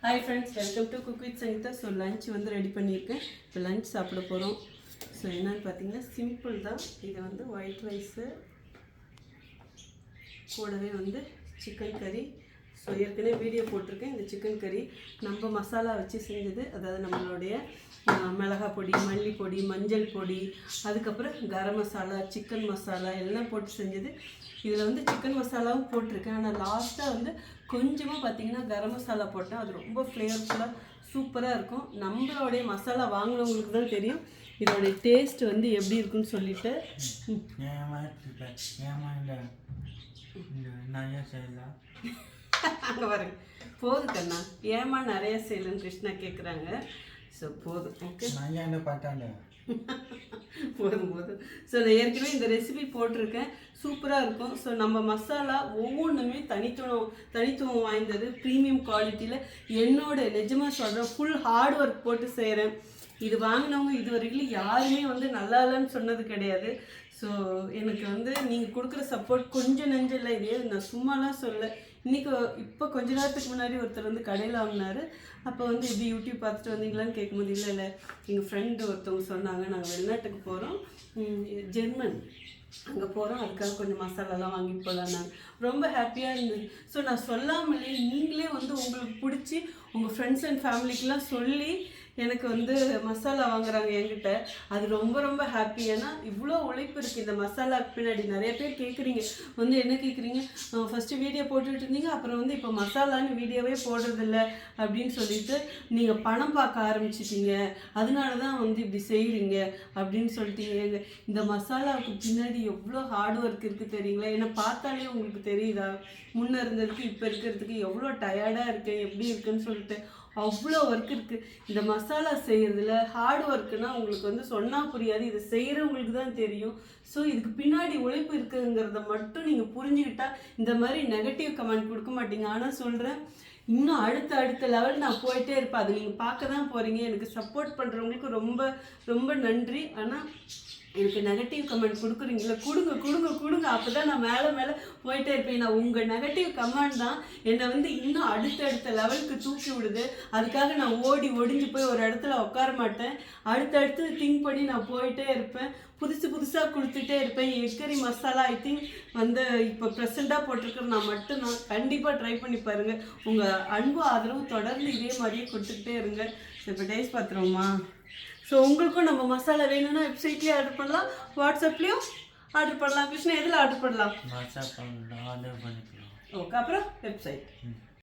Hi friends, welcome to cook with Sangeetha. So lunch வந்து ready பண்ணியிருக்கேன். இப்போ லஞ்ச் சாப்பிட போகிறோம். ஸோ என்னென்னு பார்த்தீங்கன்னா சிம்பிள் தான். இது வந்து ஒயிட் ரைஸு கூடவே வந்து சிக்கன் கறி. ஸோ ஏற்கனவே வீடியோ போட்டிருக்கேன். இந்த சிக்கன் கறி நம்ம மசாலா வச்சு செஞ்சது. அதாவது நம்மளுடைய மிளகாய் பொடி, மல்லி பொடி, மஞ்சள் பொடி, அதுக்கப்புறம் கரம் மசாலா, சிக்கன் மசாலா எல்லாம் போட்டு செஞ்சது. இதில் வந்து சிக்கன் மசாலாவும் போட்டிருக்கேன். ஆனால் லாஸ்ட்டாக வந்து கொஞ்சமாக பார்த்தீங்கன்னா கரம் மசாலா போட்டேன். அது ரொம்ப ஃப்ளேவர்ஃபுல்லாக சூப்பராக இருக்கும். நம்மளுடைய மசாலா வாங்கினவங்களுக்கு தான் தெரியும் இதோடைய டேஸ்ட் வந்து எப்படி இருக்குன்னு சொல்லிட்டு. அங்கே பாருங்க, போதும் கண்ணா, ஏமா நிறைய செய்யலன்னு கிருஷ்ணா கேட்குறாங்க. ஸோ போதும், ஓகே, போதும் போதும். ஸோ நான் ஏற்கனவே இந்த ரெசிபி போட்டிருக்கேன், சூப்பராக இருக்கும். ஸோ நம்ம மசாலா ஒவ்வொன்றுமே தனித்துவம் வாய்ந்தது, ப்ரீமியம் குவாலிட்டியில். என்னோட நிஜமாக சொல்கிறேன், ஃபுல் ஹார்ட் ஒர்க் போட்டு செய்கிறேன். இது வாங்கினவங்க இது வரைக்கும் யாருமே வந்து நல்லா இல்லைன்னு சொன்னது கிடையாது. ஸோ எனக்கு வந்து நீங்கள் கொடுக்குற சப்போர்ட் கொஞ்சம் நெஞ்சில்லை. இதே நான் சும்மாலாம் சொல்ல. இன்றைக்கி இப்போ கொஞ்ச நேரத்துக்கு முன்னாடி ஒருத்தர் வந்து கடையில் வாங்கினார். அப்போ வந்து இப்படி யூடியூப் பார்த்துட்டு வந்தீங்களான்னு கேட்கும்போது இல்லை எங்கள் ஃப்ரெண்டு ஒருத்தவங்க சொன்னாங்க, நாங்கள் வெளிநாட்டுக்கு போகிறோம், ஜெர்மன் அங்கே போகிறோம், அதுக்காக கொஞ்சம் மசாலாலாம் வாங்கிட்டு போகலாம். நாங்கள் ரொம்ப ஹாப்பியாக இருந்தது. ஸோ நான் சொல்லாமலே நீங்களே வந்து உங்களுக்கு பிடிச்சி உங்கள் ஃப்ரெண்ட்ஸ் அண்ட் ஃபேமிலிக்கெலாம் சொல்லி எனக்கு வந்து மசாலா வாங்குறாங்க என்கிட்ட. அது ரொம்ப ரொம்ப ஹாப்பி. ஏன்னா இவ்வளோ உழைப்பு இருக்குது இந்த மசாலாவுக்கு பின்னாடி. நிறைய பேர் கேட்குறீங்க, வந்து என்ன கேட்குறீங்க, ஃபஸ்ட்டு வீடியோ போட்டுட்டு இருந்தீங்க, அப்புறம் வந்து இப்போ மசாலான்னு வீடியோவே போடுறதில்ல அப்படின்னு சொல்லிட்டு நீங்கள் பணம் பார்க்க ஆரம்பிச்சிட்டீங்க, அதனால தான் வந்து இப்படி செய்கிறீங்க அப்படின்னு சொல்லிட்டீங்க. இந்த மசாலாவுக்கு பின்னாடி எவ்வளோ ஹார்ட் ஒர்க் இருக்குது தெரியுங்களா? ஏன்னா பார்த்தாலே உங்களுக்கு தெரியுதா, முன்னே இருந்ததுக்கு இப்போ இருக்கிறதுக்கு எவ்வளோ டயர்டாக இருக்கேன், எப்படி இருக்குன்னு சொல்லிட்டு அவ்வளோ ஒர்க் இருக்குது. இந்த மசாலா செய்கிறதுல ஹார்ட் ஒர்க்குனால் உங்களுக்கு வந்து சொன்னால் புரியாது, இதை செய்கிறவங்களுக்கு தான் தெரியும். ஸோ இதுக்கு பின்னாடி உழைப்பு இருக்குங்கிறத மட்டும் நீங்கள் புரிஞ்சுக்கிட்டா இந்த மாதிரி நெகட்டிவ் கமெண்ட் கொடுக்க மாட்டீங்க. ஆனால் சொல்கிறேன், இன்னும் அடுத்த லெவல் நான் போயிட்டே இருப்பேன். அது நீங்கள் பார்க்க தான் போகிறீங்க. எனக்கு சப்போர்ட் பண்ணுறவங்களுக்கு ரொம்ப ரொம்ப நன்றி. ஆனால் எனக்கு நெகட்டிவ் கமெண்ட் கொடுக்குறீங்களா, கொடுங்க. அப்போ தான் நான் மேலே போயிட்டே இருப்பேன். நான் உங்கள் நெகட்டிவ் கமெண்ட் தான் என்னை வந்து இன்னும் அடுத்த லெவலுக்கு தூக்கி விடுது. அதுக்காக நான் ஒடிஞ்சு போய் ஒரு இடத்துல உட்கார மாட்டேன். அடுத்தடுத்து திங்க் பண்ணி நான் போயிட்டே இருப்பேன். புதுசாக கொடுத்துட்டே இருப்பேன். எக்கரி மசாலா ஐ திங்க் வந்து இப்போ ப்ரெசண்ட்டாக போட்டிருக்கிற நான் மட்டும்தான். கண்டிப்பாக ட்ரை பண்ணி பாருங்கள். உங்கள் அன்பு ஆதரவு தொடர்ந்து இதே மாதிரியே கொடுத்துக்கிட்டே இருங்க. இப்போ டேஸ்ட் பார்த்துருவோமா? ஸோ உங்களுக்கும் நம்ம மசாலா வேணும்னா வெப்சைட்லேயே ஆர்டர் பண்ணலாம், வாட்ஸ்அப்லேயும் ஆர்டர் பண்ணலாம். கிருஷ்ணா எதில் ஆர்டர் பண்ணலாம்? வாட்ஸ்அப் ஆர்டர் பண்ணிக்கலாம். ஓகே, அப்புறம் வெப்சைட்.